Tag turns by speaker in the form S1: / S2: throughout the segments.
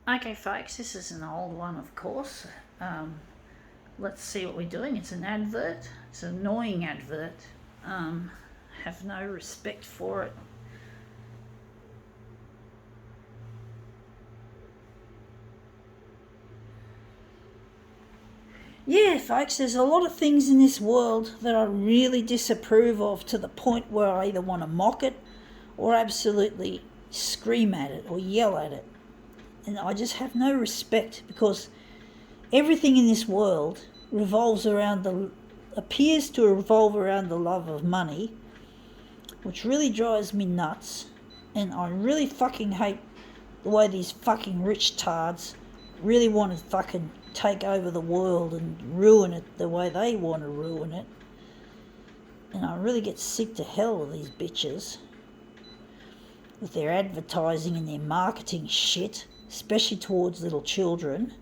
S1: Okay, folks, this is an old one, of course. Let's see what we're doing. It's an advert. It's an annoying advert. Have no respect for it. Yeah, folks, there's a lot of things in this world that I really disapprove of, to the point where I either want to mock it or absolutely scream at it or yell at it. And I just have no respect, because everything in this world appears to revolve around the love of money, which really drives me nuts. And I really fucking hate the way these fucking rich tards really want to fucking take over the world and ruin it the way they want to ruin it. And I really get sick to hell of these bitches with their advertising and their marketing shit, especially towards little children.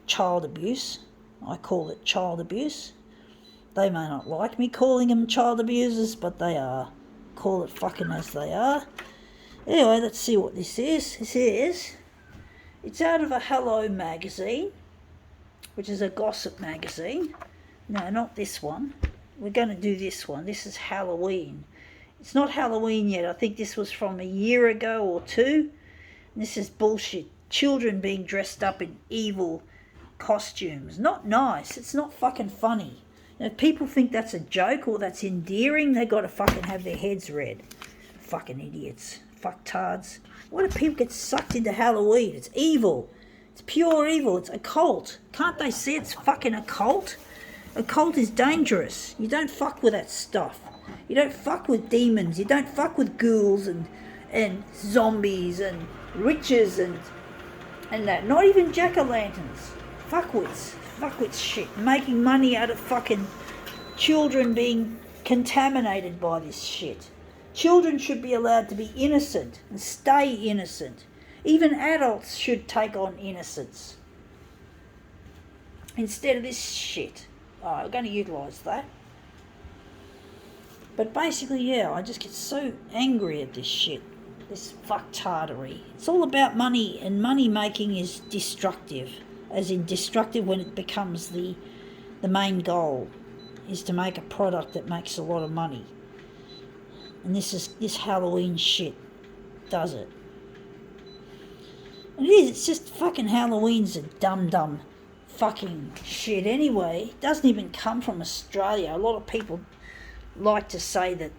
S1: Child abuse. I call it child abuse. They may not like me calling them child abusers, but they are. Call it fucking as they are. Anyway, let's see what this is. It's out of a Hello magazine, which is a gossip magazine. No, not this one. We're going to do this one. This is Halloween. It's not Halloween yet. I think this was from a year ago or two. This is bullshit. Children being dressed up in evil costumes. Not nice. It's not fucking funny. If people think that's a joke or that's endearing, they got to fucking have their heads read. Fucking idiots. Fucktards. Why do people get sucked into Halloween? It's evil. It's pure evil. It's a cult. Can't they see it's fucking a cult? A cult is dangerous. You don't fuck with that stuff. You don't fuck with demons. You don't fuck with ghouls and zombies and witches and that. Not even jack-o'-lanterns. Fuckwits shit. Making money out of fucking children being contaminated by this shit. Children should be allowed to be innocent and stay innocent. Even adults should take on innocence instead of this shit. We're going to utilise that. But basically, yeah, I just get so angry at this shit. This fucktardery. It's all about money, and money making is destructive. As in destructive when it becomes the main goal, is to make a product that makes a lot of money. And this Halloween shit does it. And it's just fucking Halloween's a dumb fucking shit anyway. It doesn't even come from Australia. A lot of people like to say that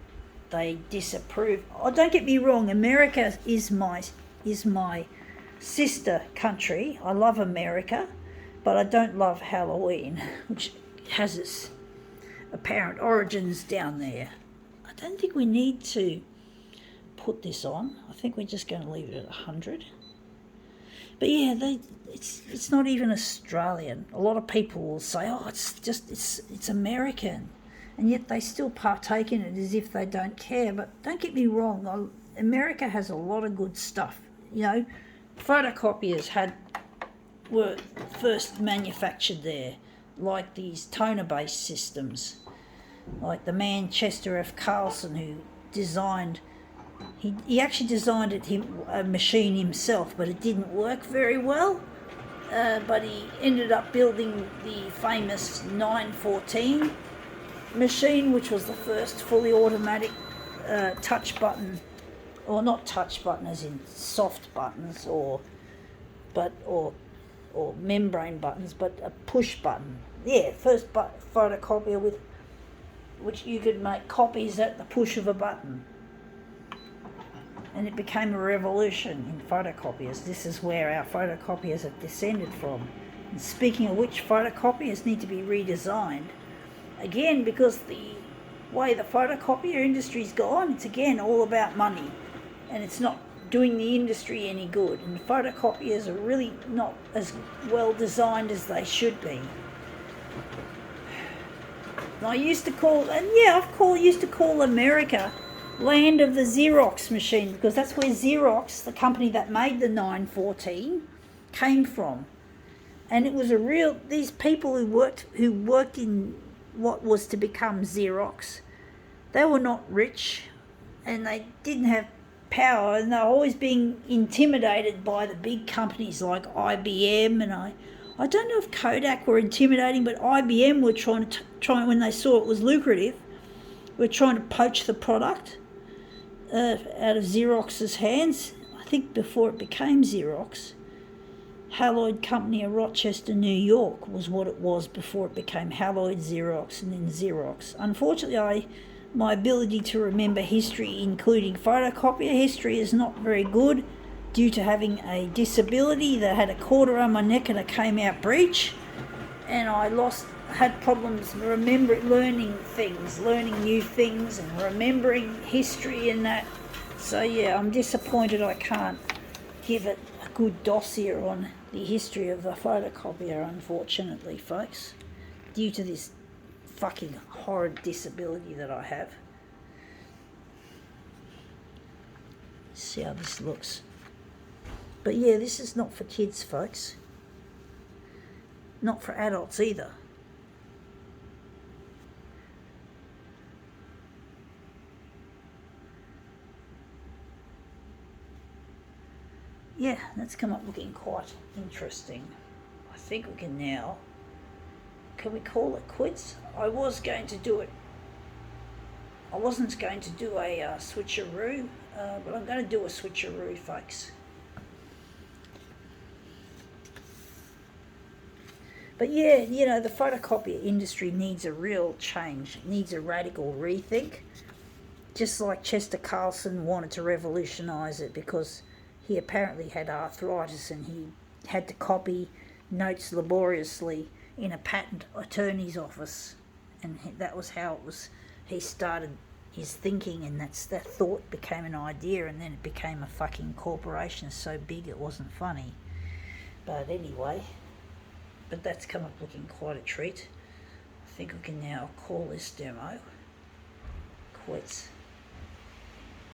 S1: they disapprove. Oh, don't get me wrong, America is my sister country. I love America, but I don't love Halloween, which has its apparent origins down there. I don't think we need to put this on. I think we're just going to leave it at 100. But yeah, it's not even Australian. A lot of people will say, oh, it's American. And yet they still partake in it as if they don't care. But don't get me wrong, America has a lot of good stuff. You know, photocopiers were first manufactured there, like these toner-based systems, like the man Chester F. Carlson, who designed. He actually designed a machine himself, but it didn't work very well. But he ended up building the famous 914 machine, which was the first fully automatic touch button, or not touch button as in soft buttons or membrane buttons, but a push button. Yeah, first photocopier with which you could make copies at the push of a button. And it became a revolution in photocopiers. This is where our photocopiers have descended from. And speaking of which, photocopiers need to be redesigned. Again, because the way the photocopier industry's gone, it's again all about money. And it's not doing the industry any good. And photocopiers are really not as well designed as they should be. And I used to call America land of the Xerox machine, because that's where Xerox, the company that made the 914, came from. And it was these people who worked in what was to become Xerox, they were not rich, and they didn't have power, and they're always being intimidated by the big companies like IBM. And I don't know if Kodak were intimidating, but IBM were trying when they saw it was lucrative, were trying to poach the product out of Xerox's hands. I think before it became Xerox, Haloid Company of Rochester, New York was what it was before it became Haloid Xerox and then Xerox. Unfortunately, my ability to remember history, including photocopier history, is not very good due to having a disability that had a cord around my neck and a came out breech, and I had problems learning new things and remembering history and that. So yeah, I'm disappointed I can't give it a good dossier on the history of the photocopier, unfortunately, folks, due to this fucking horrid disability that I have. See how this looks. But yeah, this is not for kids, folks. Not for adults either. Yeah, that's come up looking quite interesting. I think we can now... Can we call it quits? I wasn't going to do a switcheroo, but I'm going to do a switcheroo, folks. But yeah, you know, the photocopier industry needs a real change. It needs a radical rethink. Just like Chester Carlson wanted to revolutionise it because he apparently had arthritis and he had to copy notes laboriously in a patent attorney's office, and that was how he started his thinking, and that thought became an idea, and then it became a fucking corporation so big it wasn't funny. But anyway, that's come up looking quite a treat. I think we can now call this demo quits.